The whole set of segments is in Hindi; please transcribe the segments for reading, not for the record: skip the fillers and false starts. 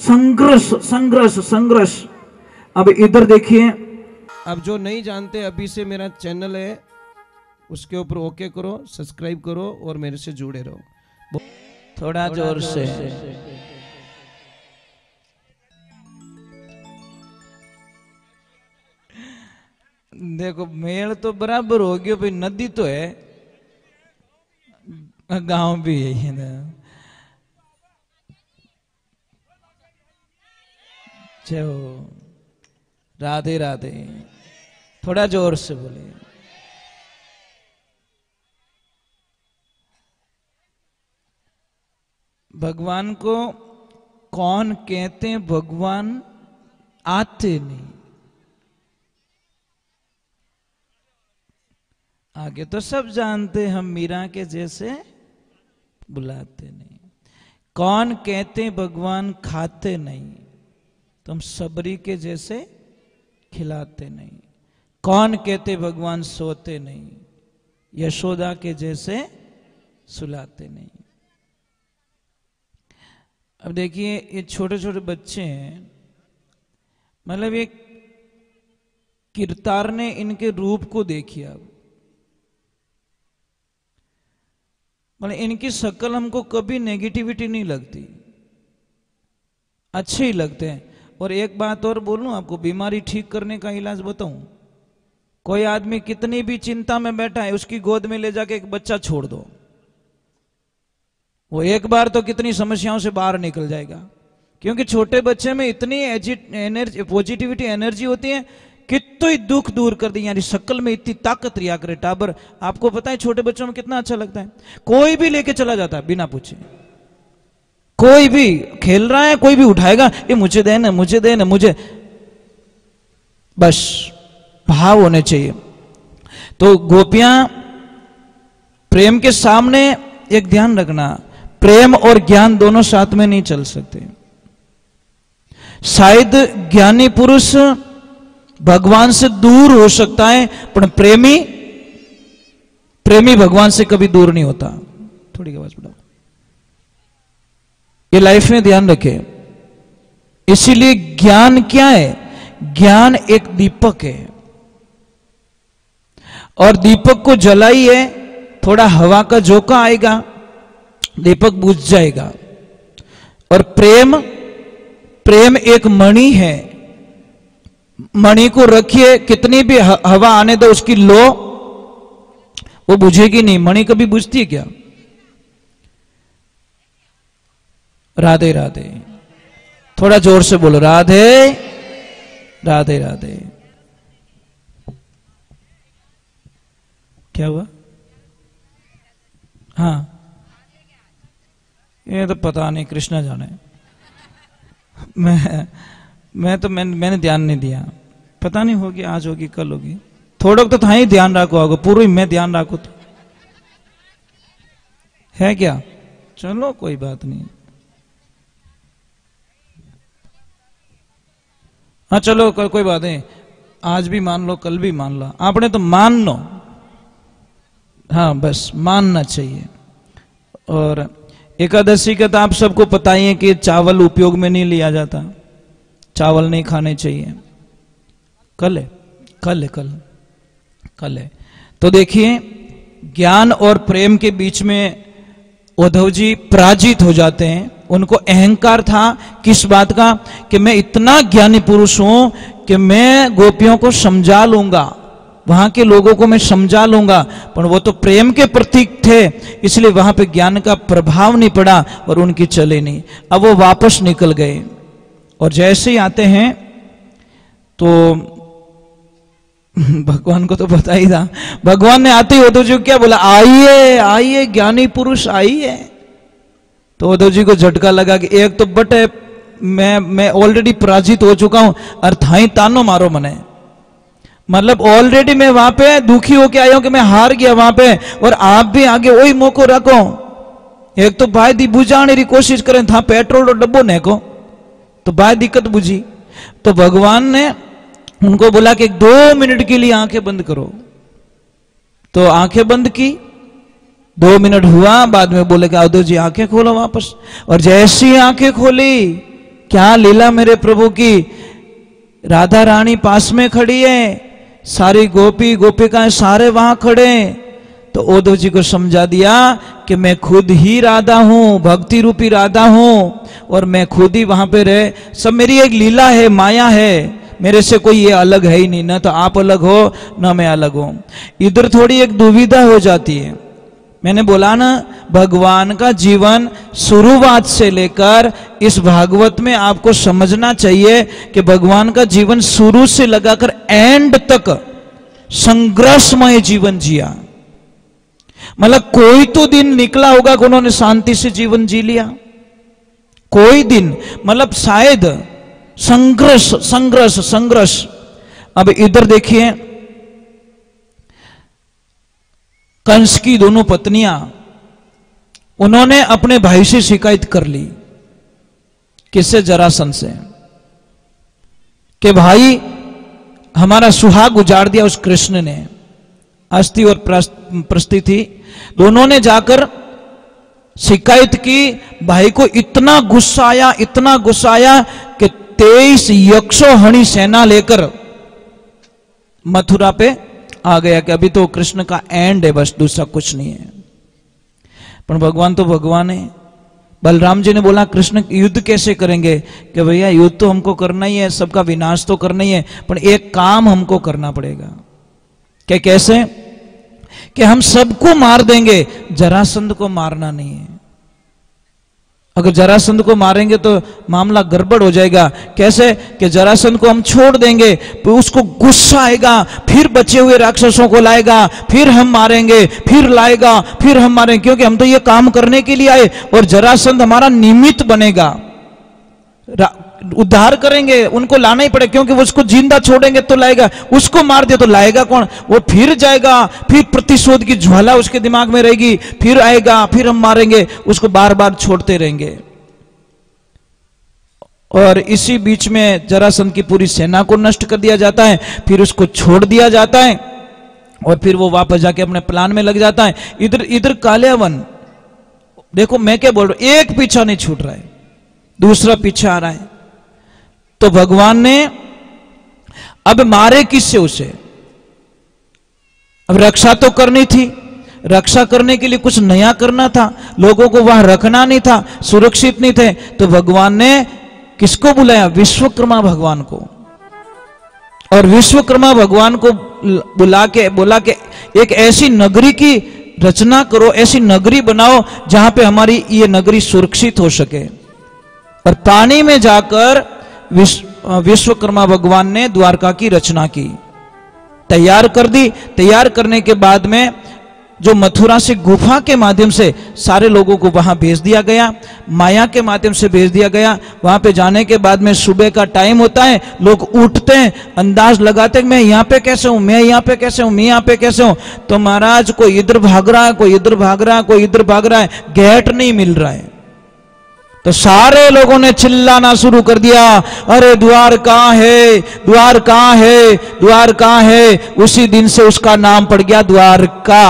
संघर्ष संघर्ष संघर्ष। अब इधर देखिए, अब जो नहीं जानते अभी से मेरा चैनल है उसके ऊपर ओके करो, सब्सक्राइब करो और मेरे से जुड़े रहो। थोड़ा जोर से। देखो मेल तो बराबर हो गया भाई, नदी तो है, गांव भी है ना। चलो राधे राधे, थोड़ा जोर से बोले। भगवान को कौन कहते हैं? भगवान आते नहीं, आगे तो सब जानते, हम मीरा के जैसे बुलाते नहीं। कौन कहते भगवान खाते नहीं, तो हम सबरी के जैसे खिलाते नहीं। कौन कहते भगवान सोते नहीं, यशोदा के जैसे सुलाते नहीं। अब देखिए ये छोटे छोटे बच्चे हैं, मतलब ये किरतार ने इनके रूप को देखिए। अब मतलब इनकी शक्ल हमको कभी नेगेटिविटी नहीं लगती, अच्छे ही लगते हैं। और एक बात और बोलूं आपको, बीमारी ठीक करने का इलाज बताऊं। कोई आदमी कितनी भी चिंता में बैठा है, उसकी गोद में ले जाके एक बच्चा छोड़ दो, वो एक बार तो कितनी समस्याओं से बाहर निकल जाएगा। क्योंकि छोटे बच्चे में इतनी एनर्जी, पॉजिटिविटी एनर्जी होती है, कितनी दुख दूर कर दी। यानी शक्ल में इतनी ताकत रिया करे टाबर। आपको पता है छोटे बच्चों में कितना अच्छा लगता है, कोई भी लेके चला जाता है बिना पूछे। कोई भी खेल रहा है, कोई भी उठाएगा, ये मुझे दे ना, मुझे दे ना, मुझे, बस भाव होने चाहिए। तो गोपियां प्रेम के सामने एक ध्यान रखना, प्रेम और ज्ञान दोनों साथ में नहीं चल सकते। शायद ज्ञानी पुरुष भगवान से दूर हो सकता है, पर प्रेमी भगवान से कभी दूर नहीं होता। थोड़ी आवाज बढ़ाओ, ये लाइफ में ध्यान रखे। इसीलिए ज्ञान क्या है? ज्ञान एक दीपक है, और दीपक को जलाइए, थोड़ा हवा का झोंका आएगा, दीपक बुझ जाएगा। और प्रेम एक मणि है, मणि को रखिए, कितनी भी हवा आने दो, उसकी लो वो बुझेगी नहीं। मणि कभी बुझती है क्या? राधे राधे, थोड़ा जोर से बोलो, राधे राधे राधे। क्या हुआ? हाँ, ये तो पता नहीं, कृष्णा जाने। मैंने ध्यान नहीं दिया, पता नहीं होगी, आज होगी कल होगी। थोड़ा तो था ही ध्यान रखो, होगा पूरी मैं ध्यान रखो तो है क्या? चलो कोई बात नहीं। हाँ चलो कोई बात नहीं, आज भी मान लो, कल भी मान लो, आपने तो मान लो। हाँ बस मानना चाहिए। और एकादशी का तो आप सबको पता ही है कि चावल उपयोग में नहीं लिया जाता, चावल नहीं खाने चाहिए। कल है। तो देखिए ज्ञान और प्रेम के बीच में उद्धव जी पराजित हो जाते हैं। उनको अहंकार था किस बात का? कि मैं इतना ज्ञानी पुरुष हूं कि मैं गोपियों को समझा लूंगा, वहां के लोगों को मैं समझा लूंगा। पर वो तो प्रेम के प्रतीक थे, इसलिए वहां पे ज्ञान का प्रभाव नहीं पड़ा और उनकी चले नहीं। अब वो वापस निकल गए, और जैसे ही आते हैं तो भगवान को तो पता ही था, भगवान ने आते ही उद्धव जी को क्या बोला? आइए आइए ज्ञानी पुरुष आइए। तो उद्धव जी को झटका लगा कि एक तो बटे मैं ऑलरेडी पराजित हो चुका हूं, और थाई तानो मारो मने, मतलब ऑलरेडी मैं वहां पे दुखी होके आया हूं कि मैं हार गया वहां पे, और आप भी आगे वही मौको रखो। एक तो भाई दी बुझाने की कोशिश करें था, पेट्रोल और डब्बो ने को तो भाई दिक्कत बुझी। तो भगवान ने उनको बोला कि 2 मिनट के लिए आंखें बंद करो। तो आंखें बंद की, 2 मिनट हुआ, बाद में बोले कि उद्धव जी आंखें खोलो वापस। और जैसी आंखें खोली क्या लीला मेरे प्रभु की। राधा रानी पास में खड़ी है, सारी गोपी गोपिकाएं सारे वहां खड़े हैं। तो उद्धव जी को समझा दिया कि मैं खुद ही राधा हूं, भक्ति रूपी राधा हूं, और मैं खुद ही वहां पे रहे। सब मेरी एक लीला है, माया है, मेरे से कोई ये अलग है ही नहीं, ना तो आप अलग हो ना मैं अलग हूं। इधर थोड़ी एक दुविधा हो जाती है। मैंने बोला ना, भगवान का जीवन शुरुआत से लेकर इस भागवत में आपको समझना चाहिए कि भगवान का जीवन शुरू से लगाकर एंड तक संघर्षमय जीवन जिया। मतलब कोई तो दिन निकला होगा कि उन्होंने शांति से जीवन जी लिया, कोई दिन, मतलब शायद संघर्ष संघर्ष संघर्ष। अब इधर देखिए, कंस की दोनों पत्नियां, उन्होंने अपने भाई से शिकायत कर ली। किससे? जरासंध से, कि भाई हमारा सुहाग उजाड़ दिया उस कृष्ण ने। अस्थि और प्रस्ति थी, दोनों ने जाकर शिकायत की। भाई को इतना गुस्सा आया, इतना गुस्सा आया कि 23 यक्षोहणी सेना लेकर मथुरा पे आ गया कि अभी तो कृष्ण का एंड है, बस दूसरा कुछ नहीं है। पर भगवान तो भगवान है। बलराम जी ने बोला कृष्ण युद्ध कैसे करेंगे? कि भैया युद्ध तो हमको करना ही है, सबका विनाश तो करना ही है, पर एक काम हमको करना पड़ेगा। क्या? कैसे? कि हम सबको मार देंगे, जरासंध को मारना नहीं है। अगर जरासंध को मारेंगे तो मामला गड़बड़ हो जाएगा। कैसे? कि जरासंध को हम छोड़ देंगे तो उसको गुस्सा आएगा, फिर बचे हुए राक्षसों को लाएगा, फिर हम मारेंगे, फिर लाएगा, फिर हम मारेंगे, क्योंकि हम तो ये काम करने के लिए आए, और जरासंध हमारा निमित्त बनेगा। उद्धार करेंगे, उनको लाना ही पड़ेगा, क्योंकि वो उसको जिंदा छोड़ेंगे तो लाएगा, उसको मार दे तो लाएगा कौन? वो फिर जाएगा, फिर प्रतिशोध की ज्वाला उसके दिमाग में रहेगी, फिर आएगा, फिर हम मारेंगे, उसको बार बार छोड़ते रहेंगे। और इसी बीच में जरासंध की पूरी सेना को नष्ट कर दिया जाता है, फिर उसको छोड़ दिया जाता है, और फिर वो वापस जाके अपने प्लान में लग जाता है। इधर कालियावन, देखो मैं क्या बोल रहा हूं, एक पीछा नहीं छूट रहा है, दूसरा पीछे आ रहा है। तो भगवान ने अब मारे किससे उसे? अब रक्षा तो करनी थी, रक्षा करने के लिए कुछ नया करना था, लोगों को वहां रखना नहीं था, सुरक्षित नहीं थे। तो भगवान ने किसको बुलाया? विश्वकर्मा भगवान को। और विश्वकर्मा भगवान को बुला के बोला कि एक ऐसी नगरी की रचना करो, ऐसी नगरी बनाओ जहां पे हमारी ये नगरी सुरक्षित हो सके। और पानी में जाकर विश्वकर्मा भगवान ने द्वारका की रचना की, तैयार कर दी। तैयार करने के बाद में जो मथुरा से गुफा के माध्यम से सारे लोगों को वहां भेज दिया गया, माया के माध्यम से भेज दिया गया। वहां पे जाने के बाद में सुबह का टाइम होता है, लोग उठते हैं, अंदाज लगाते हैं मैं यहाँ पे कैसे हूं, मैं यहाँ पे कैसे हूं, मैं यहाँ पे कैसे हूं। तो महाराज कोई इधर भाग रहा है, कोई इधर भाग रहा है, कोई इधर भाग रहा है, गेट नहीं मिल रहा है। तो सारे लोगों ने चिल्लाना शुरू कर दिया, अरे द्वार कहां है, द्वार कहां है, द्वार कहां है। उसी दिन से उसका नाम पड़ गया द्वारका।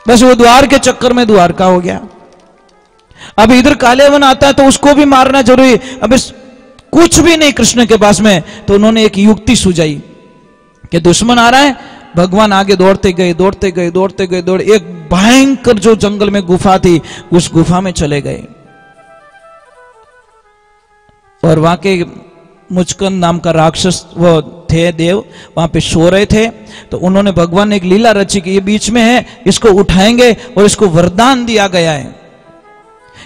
बस वो द्वार के चक्कर में द्वारका हो गया। अब इधर कालियावन आता है तो उसको भी मारना जरूरी। अब कुछ भी नहीं कृष्ण के पास में, तो उन्होंने एक युक्ति सुझाई कि दुश्मन आ रहा है, भगवान आगे दौड़ते गए, दौड़ते गए, दौड़ते गए, दौड़, एक भयंकर जो जंगल में गुफा थी, उस गुफा में चले गए। और वहां के मुचकंद नाम का राक्षस वो थे, देव, वहां पे सो रहे थे। तो उन्होंने, भगवान ने एक लीला रची कि ये बीच में है, इसको उठाएंगे, और इसको वरदान दिया गया है,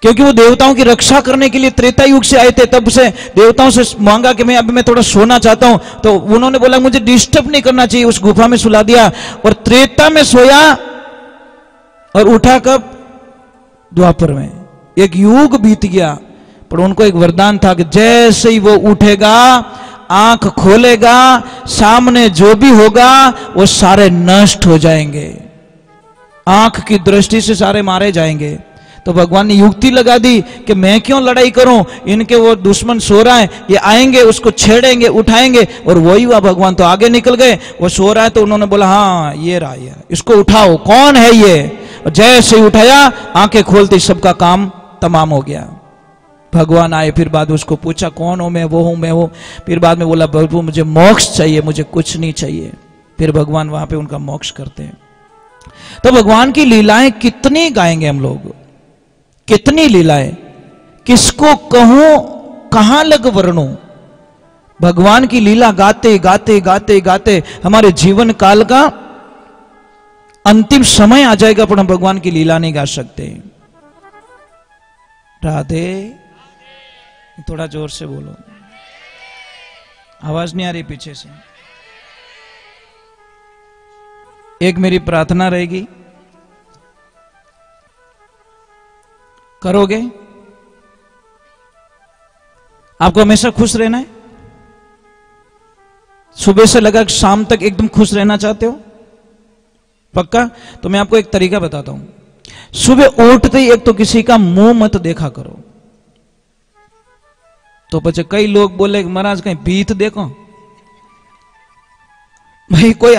क्योंकि वो देवताओं की रक्षा करने के लिए त्रेता युग से आए थे। तब से देवताओं से मांगा कि मैं थोड़ा सोना चाहता हूं। तो उन्होंने बोला मुझे डिस्टर्ब नहीं करना चाहिए, उस गुफा में सुला दिया, और त्रेता में सोया, और उठा कब? द्वापर में। एक युग बीत गया, पर उनको एक वरदान था कि जैसे ही वो उठेगा, आंख खोलेगा, सामने जो भी होगा वो सारे नष्ट हो जाएंगे, आंख की दृष्टि से सारे मारे जाएंगे। तो भगवान ने युक्ति लगा दी कि मैं क्यों लड़ाई करूं, इनके वो दुश्मन सो रहा है, ये आएंगे, उसको छेड़ेंगे, उठाएंगे। और वही हुआ, भगवान तो आगे निकल गए, वो सो रहा है तो उन्होंने बोला हाँ ये रहा, ये इसको उठाओ, कौन है ये। और जैसे ही उठाया, आंखें खोलते सबका काम तमाम हो गया। भगवान आए, फिर बाद में उसको पूछा कौन हो मैं, वो हूं मैं वो, फिर बाद में बोला प्रभु मुझे मोक्ष चाहिए, मुझे कुछ नहीं चाहिए। फिर भगवान वहां पे उनका मोक्ष करते हैं। तो भगवान की लीलाएं कितनी गाएंगे हम लोग, कितनी लीलाएं, किसको कहूं कहां लग वर्णूं। भगवान की लीला गाते गाते गाते गाते हमारे जीवन काल का अंतिम समय आ जाएगा, पर हम भगवान की लीला नहीं गा सकते। राधे, थोड़ा जोर से बोलो, आवाज नहीं आ रही पीछे से। एक मेरी प्रार्थना रहेगी, करोगे? आपको हमेशा खुश रहना है? सुबह से लगा शाम तक एकदम खुश रहना चाहते हो? पक्का? तो मैं आपको एक तरीका बताता हूं। सुबह उठते ही एक तो किसी का मुंह मत देखा करो। तो पचे कई लोग बोले महाराज कहीं भीत देखो, भाई कोई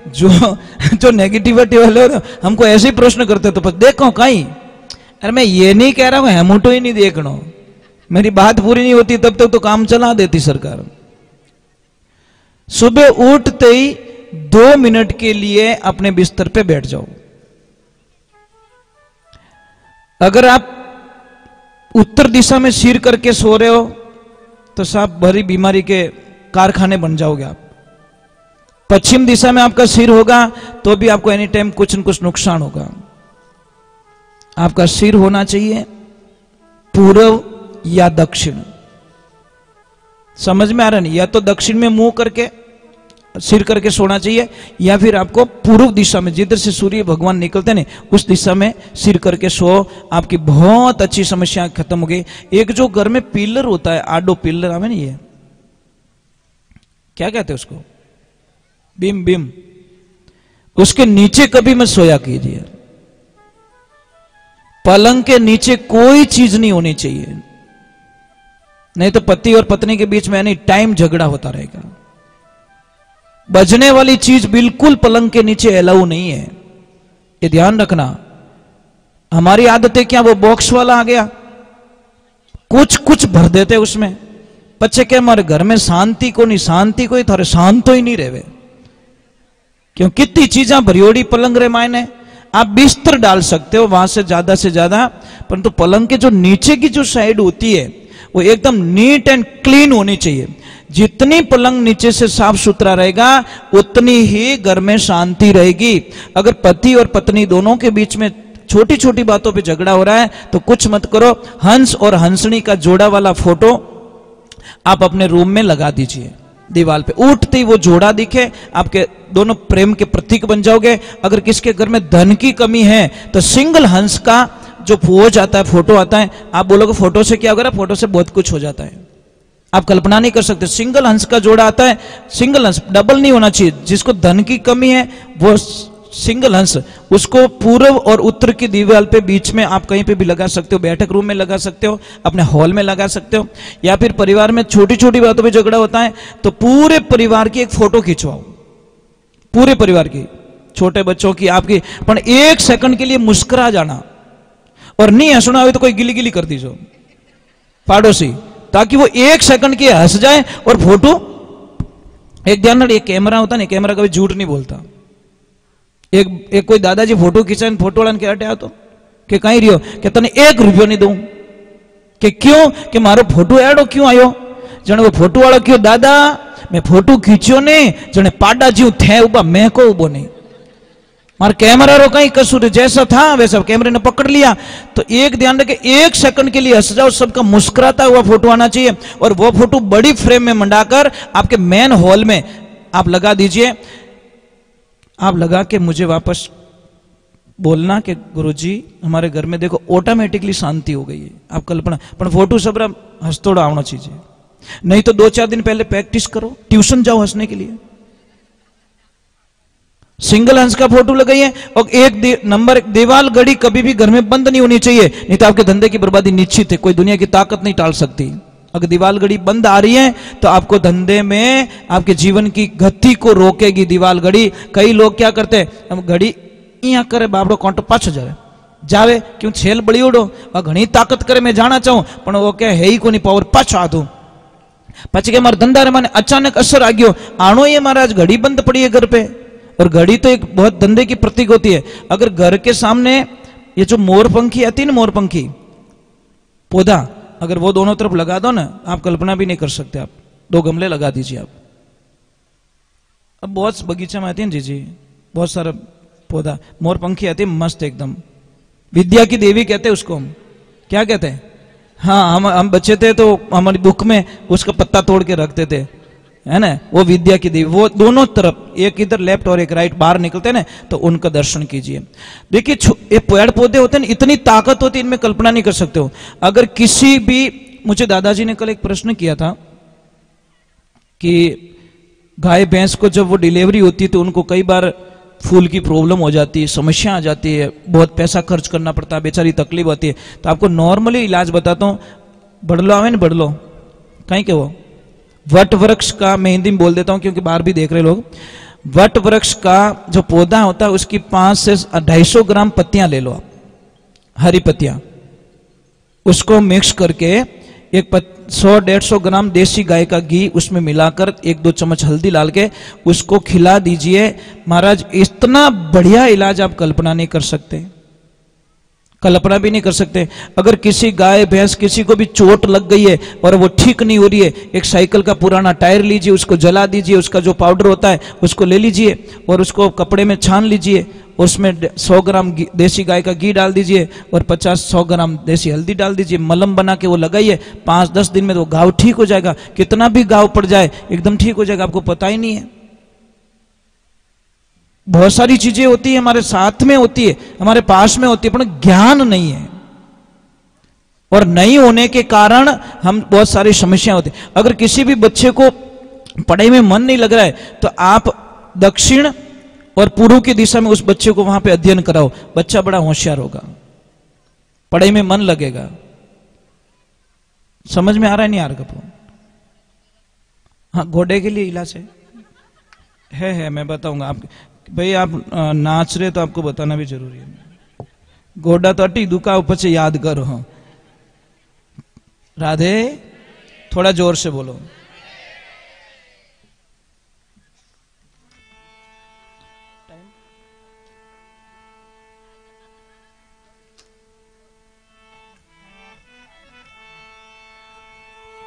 जो नेगेटिविटी वाले हमको ऐसे ही प्रश्न करते तो देखो कहीं। अरे मैं ये नहीं कह रहा हूं हेमुटो ही नहीं देखना, मेरी बात पूरी नहीं होती तब तक तो काम चला देती सरकार। सुबह उठते ही 2 मिनट के लिए अपने बिस्तर पे बैठ जाओ। अगर आप उत्तर दिशा में सिर करके सो रहे हो तो साहब बड़ी बीमारी के कारखाने बन जाओगे आप। पश्चिम दिशा में आपका सिर होगा तो भी आपको एनी टाइम कुछ न कुछ नुकसान होगा। आपका सिर होना चाहिए पूर्व या दक्षिण। समझ में आ रहा नहीं? या तो दक्षिण में मुंह करके सिर करके सोना चाहिए, या फिर आपको पूर्व दिशा में जिधर से सूर्य भगवान निकलते हैं उस दिशा में सिर करके सो। आपकी बहुत अच्छी समस्या खत्म हो गई। एक जो घर में पिलर होता है, आडो पिलर हमें नहीं है, क्या कहते हैं उसको, बीम, बीम, उसके नीचे कभी मत सोया कीजिए। पलंग के नीचे कोई चीज नहीं होनी चाहिए, नहीं तो पति और पत्नी के बीच में एनी टाइम झगड़ा होता रहेगा। बजने वाली चीज बिल्कुल पलंग के नीचे अलाउ नहीं है, ये ध्यान रखना। हमारी आदतें क्या, वो बॉक्स वाला आ गया, कुछ कुछ भर देते उसमें। बच्चे के हमारे घर में शांति को नहीं, शांति को ही थारे शांत तो ही नहीं रहे, क्यों कितनी चीजें भरियोड़ी पलंग रे मायने। आप बिस्तर डाल सकते हो वहां से ज्यादा, परंतु पलंग के जो नीचे की जो साइड होती है वो एकदम नीट एंड क्लीन होनी चाहिए। जितनी पलंग नीचे से साफ सुथरा रहेगा उतनी ही घर में शांति रहेगी। अगर पति और पत्नी दोनों के बीच में छोटी छोटी बातों पे झगड़ा हो रहा है तो कुछ मत करो, हंस और हंसनी का जोड़ा वाला फोटो आप अपने रूम में लगा दीजिए दीवार पे। उठते ही वो जोड़ा दिखे, आपके दोनों प्रेम के प्रतीक बन जाओगे। अगर किसके घर में धन की कमी है तो सिंगल हंस का जो पोज आता है, फोटो आता है, आप बोलोगे फोटो से क्या होगा? फोटो से बहुत कुछ हो जाता है, आप कल्पना नहीं कर सकते। सिंगल हंस का जोड़ा आता है, सिंगल हंस, डबल नहीं होना चाहिए। जिसको धन की कमी है वो सिंगल हंस, उसको पूर्व और उत्तर की दीवार पे बीच में आप कहीं पे भी लगा सकते हो, बैठक रूम में लगा सकते हो, अपने हॉल में लगा सकते हो। या फिर परिवार में छोटी छोटी बातों पे झगड़ा होता है तो पूरे परिवार की एक फोटो खिंचवाओ, पूरे परिवार की, छोटे बच्चों की, आपकी, पर 1 सेकंड के लिए मुस्कुरा जाना, और नहीं हंसना हो तो कोई गिली गिली कर दीजिए पड़ोसी, ताकि वो 1 सेकंड के हंस जाए और फोटो। एक ध्यान रखिए, कैमरा होता नहीं, कैमरा कभी झूठ नहीं बोलता। एक कोई दादाजी फोटो खींचा, फोटो वाला क्या हटा तो कि कहीं रियो कि तने 1 रुपयो नहीं दूं, कि क्यों, कि मारो फोटो एडो क्यों आयो? जने वो फोटो वाला क्यों, दादा मैं फोटो खींचो ने, जने पाडा जीव थे उबा, मैं को उबो नहीं, मार कैमरा रो कहीं कसूर, जैसा था वैसा कैमरे ने पकड़ लिया। तो एक ध्यान रखे, 1 सेकंड के लिए हंस जाओ, सबका मुस्कुराता हुआ फोटो आना चाहिए। और वो फोटो बड़ी फ्रेम में मंडाकर आपके मेन हॉल में आप लगा दीजिए। आप लगा के मुझे वापस बोलना कि गुरुजी हमारे घर में देखो ऑटोमेटिकली शांति हो गई है। आप कल्पना, पर फोटो सब हंसतोड़ा आना चाहिए, नहीं तो 2-4 दिन पहले प्रैक्टिस करो, ट्यूशन जाओ हंसने के लिए। सिंगल हंस का फोटो लगाइए। और एक नंबर दीवार घड़ी कभी भी घर में बंद नहीं होनी चाहिए, नहीं तो आपके धंधे की बर्बादी निश्चित है, कोई दुनिया की ताकत नहीं टाल सकती। अगर दीवार घड़ी बंद आ रही है तो आपको धंधे में, आपके जीवन की गति को रोकेगी दीवार घड़ी। कई लोग क्या करते हैं, हम घड़ी यहाँ करे बाबड़ो कांटो 5,000 जावे क्यों छेल बड़ी उड़ो घनी ताकत करे मैं जाना चाहूं पण वो के है ही कोनी पावर पाछो आधो पछी के मार धंधा रे माने अचानक असर आ गयो आनो ये महाराज घड़ी बंद पड़ी है घर पे और घड़ी तो एक बहुत धंधे की प्रतीक होती है। अगर घर के सामने ये जो मोरपंखी आती है ना मोरपंखी पौधा अगर वो दोनों तरफ लगा दो ना आप कल्पना भी नहीं कर सकते। आप 2 गमले लगा दीजिए आप। अब बहुत बगीचा में आती है जी बहुत सारा पौधा मोरपंखी आती है मस्त एकदम विद्या की देवी कहते हैं उसको हम क्या कहते हैं। हाँ हम बच्चे थे तो हमारी बुक में उसका पत्ता तोड़ के रखते थे है ना वो विद्या की देवी वो दोनों तरफ एक इधर लेफ्ट और एक राइट बाहर निकलते हैं ना तो उनका दर्शन कीजिए। देखिए ये पेड़ पौधे होते हैं इतनी ताकत होती है इनमें कल्पना नहीं कर सकते हो। अगर किसी भी मुझे दादाजी ने कल एक प्रश्न किया था कि गाय भैंस को जब वो डिलीवरी होती है तो उनको कई बार फूल की प्रॉब्लम हो जाती है समस्या आ जाती है बहुत पैसा खर्च करना पड़ता है बेचारी तकलीफ होती है। तो आपको नॉर्मली इलाज बताता हूँ बड़लो आवे ना बड़लो कहीं के वो वट वृक्ष का मैं हिंदी में बोल देता हूं क्योंकि बाहर भी देख रहे लोग। वट वृक्ष का जो पौधा होता है उसकी 5 से 250 ग्राम पत्तियां ले लो आप हरी पत्तियां उसको मिक्स करके एक 100-150 ग्राम देसी गाय का घी उसमें मिलाकर 1-2 चम्मच हल्दी डाल के उसको खिला दीजिए। महाराज इतना बढ़िया इलाज आप कल्पना नहीं कर सकते कल्पना भी नहीं कर सकते। अगर किसी गाय भैंस किसी को भी चोट लग गई है और वो ठीक नहीं हो रही है एक साइकिल का पुराना टायर लीजिए उसको जला दीजिए उसका जो पाउडर होता है उसको ले लीजिए और उसको कपड़े में छान लीजिए उसमें 100 ग्राम देसी गाय का घी डाल दीजिए और 50-100 ग्राम देसी हल्दी डाल दीजिए मलम बना के वो लगाइए 5-10 दिन में तो घाव ठीक हो जाएगा। कितना भी घाव पड़ जाए एकदम ठीक हो जाएगा आपको पता ही नहीं है। बहुत सारी चीजें होती है हमारे साथ में होती है हमारे पास में होती है पर ज्ञान नहीं है और नहीं होने के कारण हम बहुत सारी समस्या होती है। अगर किसी भी बच्चे को पढ़ाई में मन नहीं लग रहा है तो आप दक्षिण और पूर्व की दिशा में उस बच्चे को वहां पे अध्ययन कराओ बच्चा बड़ा होशियार होगा पढ़ाई में मन लगेगा। समझ में आ रहा है नहीं आ रहा कपूर। हाँ घोड़े के लिए इलाज है मैं बताऊंगा आप भाई आप नाच रहे तो आपको बताना भी जरूरी है। गोडा तो अटी दुका ऊपर से याद करो। हाँ राधे थोड़ा जोर से बोलो।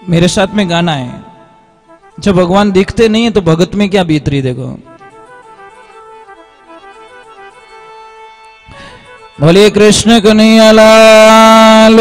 मेरे साथ में गाना है जब भगवान दिखते नहीं है तो भगत में क्या बीत रही देखो। बोलिए कृष्ण कन्हैया लाल।